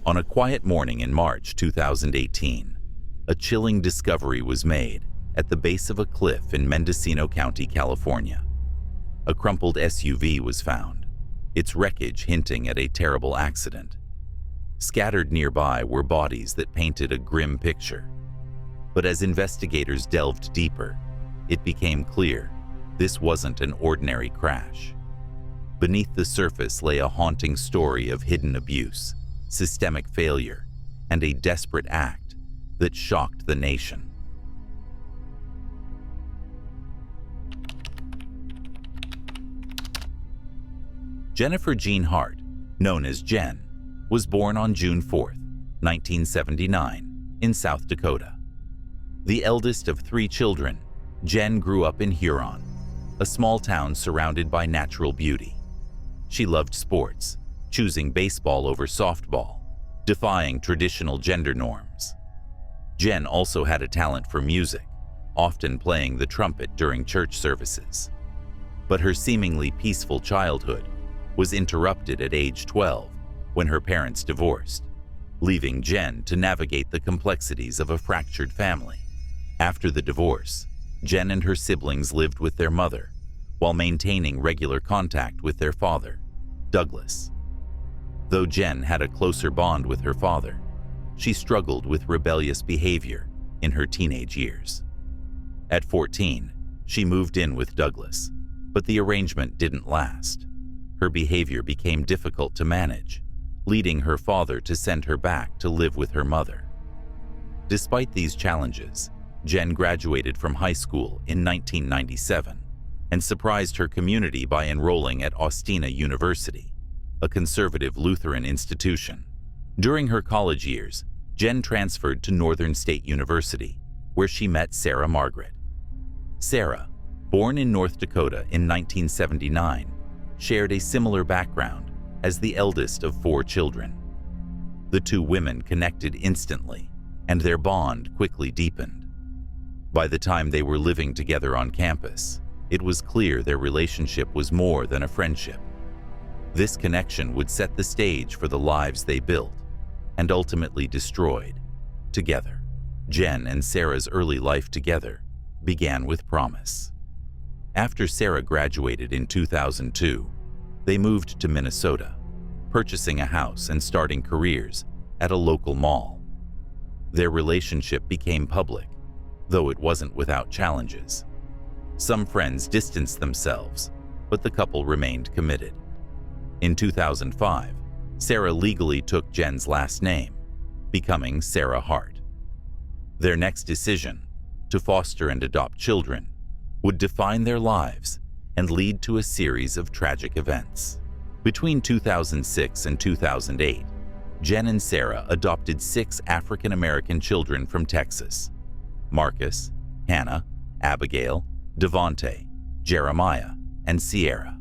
On a quiet morning in March 2018, a chilling discovery was made at the base of a cliff in Mendocino County, California. A crumpled SUV was found, its wreckage hinting at a terrible accident. Scattered nearby were bodies that painted a grim picture. But as investigators delved deeper, it became clear this wasn't an ordinary crash. Beneath the surface lay a haunting story of hidden abuse, systemic failure, and a desperate act that shocked the nation. Jennifer Jean Hart, known as Jen, was born on June 4, 1979, in South Dakota. The eldest of 3 children, Jen grew up in Huron, a small town surrounded by natural beauty. She loved sports, choosing baseball over softball, defying traditional gender norms. Jen also had a talent for music, often playing the trumpet during church services. But her seemingly peaceful childhood was interrupted at age 12 when her parents divorced, leaving Jen to navigate the complexities of a fractured family. After the divorce, Jen and her siblings lived with their mother while maintaining regular contact with their father, Douglas. Though Jen had a closer bond with her father, she struggled with rebellious behavior in her teenage years. At 14, she moved in with Douglas, but the arrangement didn't last. Her behavior became difficult to manage, leading her father to send her back to live with her mother. Despite these challenges, Jen graduated from high school in 1997 and surprised her community by enrolling at Austina University, a conservative Lutheran institution. During her college years, Jen transferred to Northern State University, where she met Sarah Margaret. Sarah, born in North Dakota in 1979, shared a similar background as the eldest of 4 children. The 2 women connected instantly, and their bond quickly deepened. By the time they were living together on campus, it was clear their relationship was more than a friendship. This connection would set the stage for the lives they built and ultimately destroyed together. Jen and Sarah's early life together began with promise. After Sarah graduated in 2002, they moved to Minnesota, purchasing a house and starting careers at a local mall. Their relationship became public, though it wasn't without challenges. Some friends distanced themselves, but the couple remained committed. In 2005, Sarah legally took Jen's last name, becoming Sarah Hart. Their next decision, to foster and adopt children, would define their lives and lead to a series of tragic events. Between 2006 and 2008, Jen and Sarah adopted 6 African-American children from Texas: Marcus, Hannah, Abigail, Devonte, Jeremiah, and Sierra.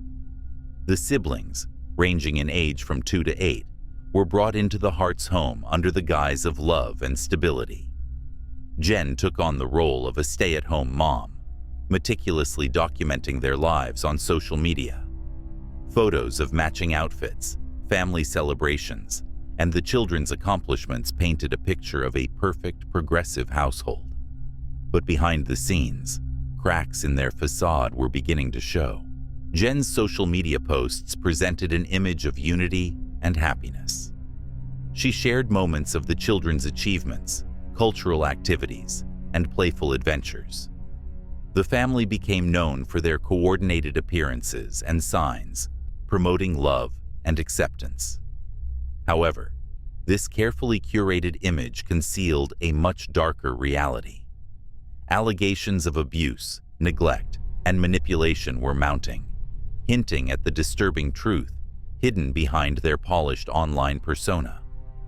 The siblings, ranging in age from 2 to 8, were brought into the Hart's home under the guise of love and stability. Jen took on the role of a stay-at-home mom, meticulously documenting their lives on social media. Photos of matching outfits, family celebrations, and the children's accomplishments painted a picture of a perfect, progressive household. But behind the scenes, cracks in their facade were beginning to show. Jen's social media posts presented an image of unity and happiness. She shared moments of the children's achievements, cultural activities, and playful adventures. The family became known for their coordinated appearances and signs, promoting love and acceptance. However, this carefully curated image concealed a much darker reality. Allegations of abuse, neglect, and manipulation were mounting, hinting at the disturbing truth hidden behind their polished online persona.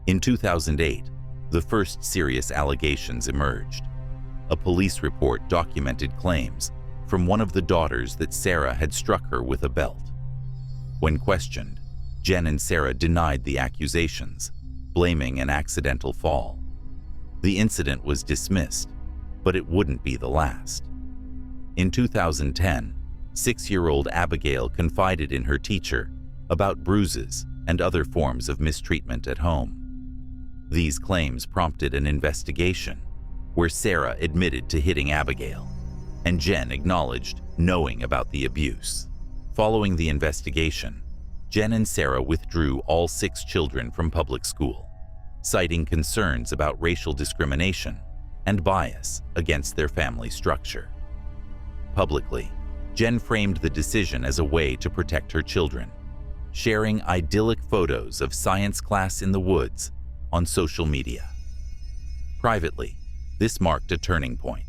In 2008, the first serious allegations emerged. A police report documented claims from one of the daughters that Sarah had struck her with a belt. When questioned, Jen and Sarah denied the accusations, blaming an accidental fall. The incident was dismissed, but it wouldn't be the last. In 2010, 6-year-old Abigail confided in her teacher about bruises and other forms of mistreatment at home. These claims prompted an investigation, where Sarah admitted to hitting Abigail, and Jen acknowledged knowing about the abuse. Following the investigation, Jen and Sarah withdrew all 6 children from public school, citing concerns about racial discrimination and bias against their family structure. Publicly, Jen framed the decision as a way to protect her children, sharing idyllic photos of science class in the woods on social media. Privately, this marked a turning point.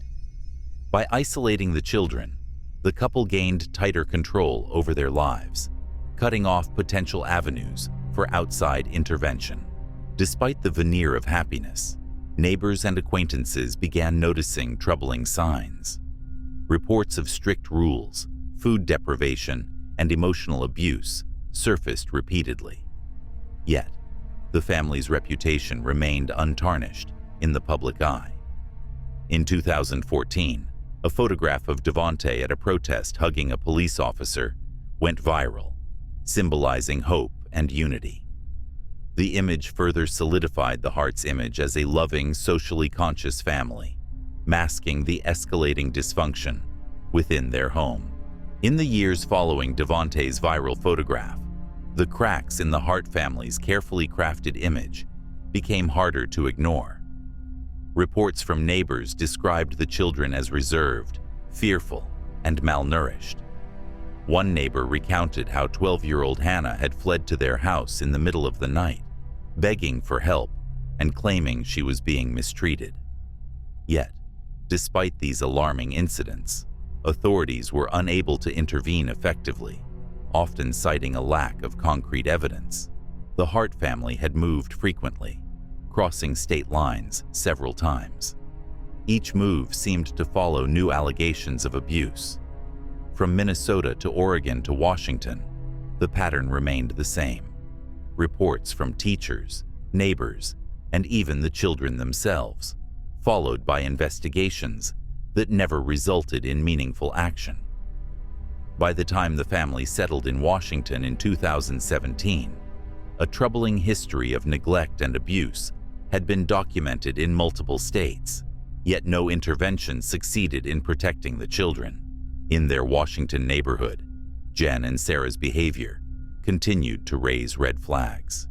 By isolating the children, the couple gained tighter control over their lives, cutting off potential avenues for outside intervention. Despite the veneer of happiness, neighbors and acquaintances began noticing troubling signs. Reports of strict rules, food deprivation, and emotional abuse surfaced repeatedly. Yet, the family's reputation remained untarnished in the public eye. In 2014, a photograph of Devontae at a protest hugging a police officer went viral, symbolizing hope and unity. The image further solidified the Hart's image as a loving, socially conscious family, masking the escalating dysfunction within their home. In the years following Devontae's viral photograph, the cracks in the Hart family's carefully crafted image became harder to ignore. Reports from neighbors described the children as reserved, fearful, and malnourished. One neighbor recounted how 12-year-old Hannah had fled to their house in the middle of the night, begging for help and claiming she was being mistreated. Yet, despite these alarming incidents, authorities were unable to intervene effectively, often citing a lack of concrete evidence. The Hart family had moved frequently, crossing state lines several times. Each move seemed to follow new allegations of abuse. From Minnesota to Oregon to Washington, the pattern remained the same. Reports from teachers, neighbors, and even the children themselves, followed by investigations that never resulted in meaningful action. By the time the family settled in Washington in 2017, a troubling history of neglect and abuse had been documented in multiple states, yet no intervention succeeded in protecting the children. In their Washington neighborhood, Jen and Sarah's behavior continued to raise red flags.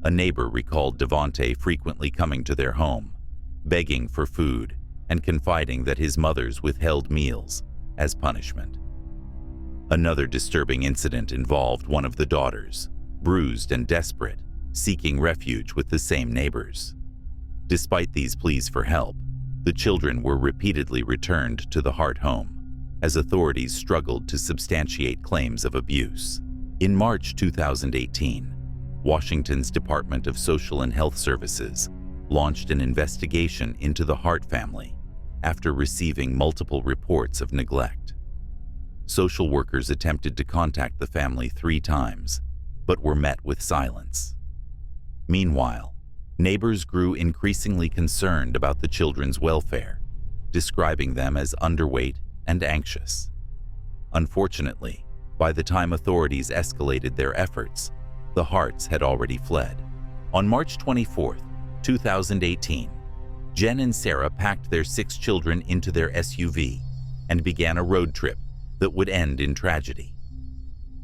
A neighbor recalled Devontae frequently coming to their home, begging for food and confiding that his mothers withheld meals as punishment. Another disturbing incident involved one of the daughters, bruised and desperate, seeking refuge with the same neighbors. Despite these pleas for help, the children were repeatedly returned to the Hart home as authorities struggled to substantiate claims of abuse. In March 2018, Washington's Department of Social and Health Services launched an investigation into the Hart family after receiving multiple reports of neglect. Social workers attempted to contact the family 3 times, but were met with silence. Meanwhile, neighbors grew increasingly concerned about the children's welfare, describing them as underweight and anxious. Unfortunately, by the time authorities escalated their efforts, the Harts had already fled. On March 24, 2018, Jen and Sarah packed their 6 children into their SUV and began a road trip that would end in tragedy.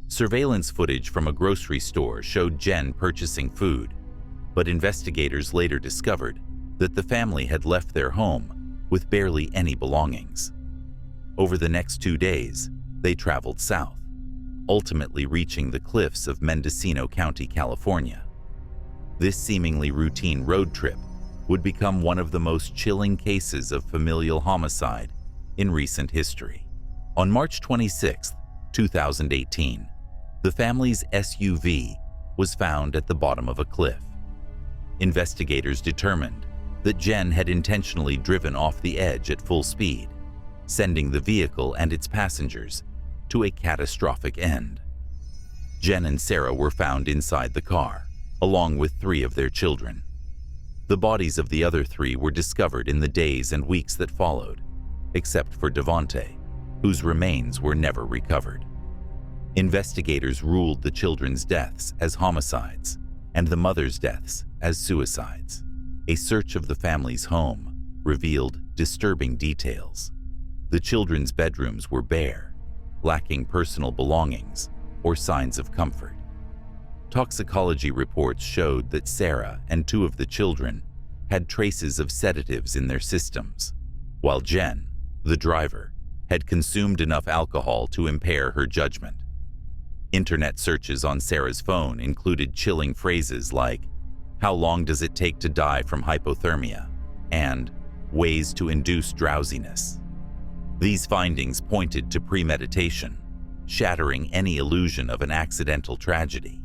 Surveillance footage from a grocery store showed Jen purchasing food, but investigators later discovered that the family had left their home with barely any belongings. Over the next 2 days, they traveled south, ultimately reaching the cliffs of Mendocino County, California. This seemingly routine road trip would become one of the most chilling cases of familial homicide in recent history. On March 26, 2018, the family's SUV was found at the bottom of a cliff. Investigators determined that Jen had intentionally driven off the edge at full speed, sending the vehicle and its passengers to a catastrophic end. Jen and Sarah were found inside the car, along with 3 of their children. The bodies of the other 3 were discovered in the days and weeks that followed, except for Devontae, whose remains were never recovered. Investigators ruled the children's deaths as homicides and the mother's deaths as suicides. A search of the family's home revealed disturbing details. The children's bedrooms were bare, lacking personal belongings or signs of comfort. Toxicology reports showed that Sarah and two of the children had traces of sedatives in their systems, while Jen, the driver, had consumed enough alcohol to impair her judgment. Internet searches on Sarah's phone included chilling phrases like, "How long does it take to die from hypothermia?" and "ways to induce drowsiness." These findings pointed to premeditation, shattering any illusion of an accidental tragedy.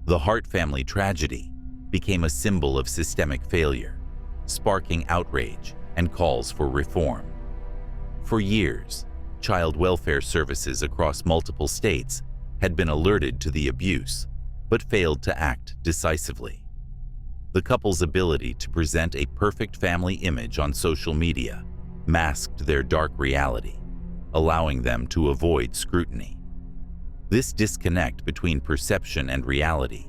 The Hart family tragedy became a symbol of systemic failure, sparking outrage and calls for reform. For years, child welfare services across multiple states had been alerted to the abuse, but failed to act decisively. The couple's ability to present a perfect family image on social media masked their dark reality, allowing them to avoid scrutiny. This disconnect between perception and reality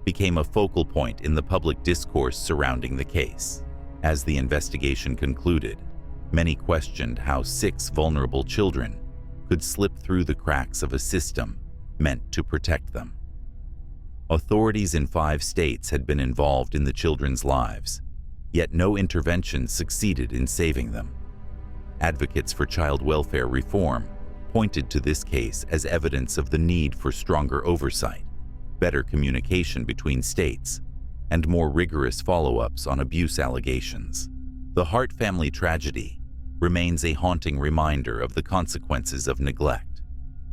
became a focal point in the public discourse surrounding the case. As the investigation concluded, many questioned how 6 vulnerable children could slip through the cracks of a system meant to protect them. Authorities in 5 states had been involved in the children's lives, yet no intervention succeeded in saving them. Advocates for child welfare reform pointed to this case as evidence of the need for stronger oversight, better communication between states, and more rigorous follow-ups on abuse allegations. The Hart family tragedy remains a haunting reminder of the consequences of neglect,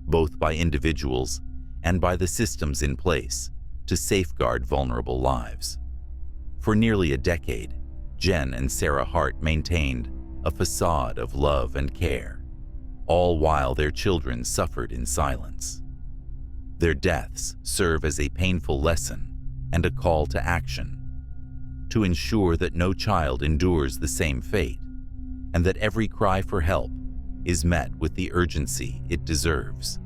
both by individuals and by the systems in place to safeguard vulnerable lives. For nearly a decade, Jen and Sarah Hart maintained a facade of love and care, all while their children suffered in silence. Their deaths serve as a painful lesson and a call to action, to ensure that no child endures the same fate, and that every cry for help is met with the urgency it deserves.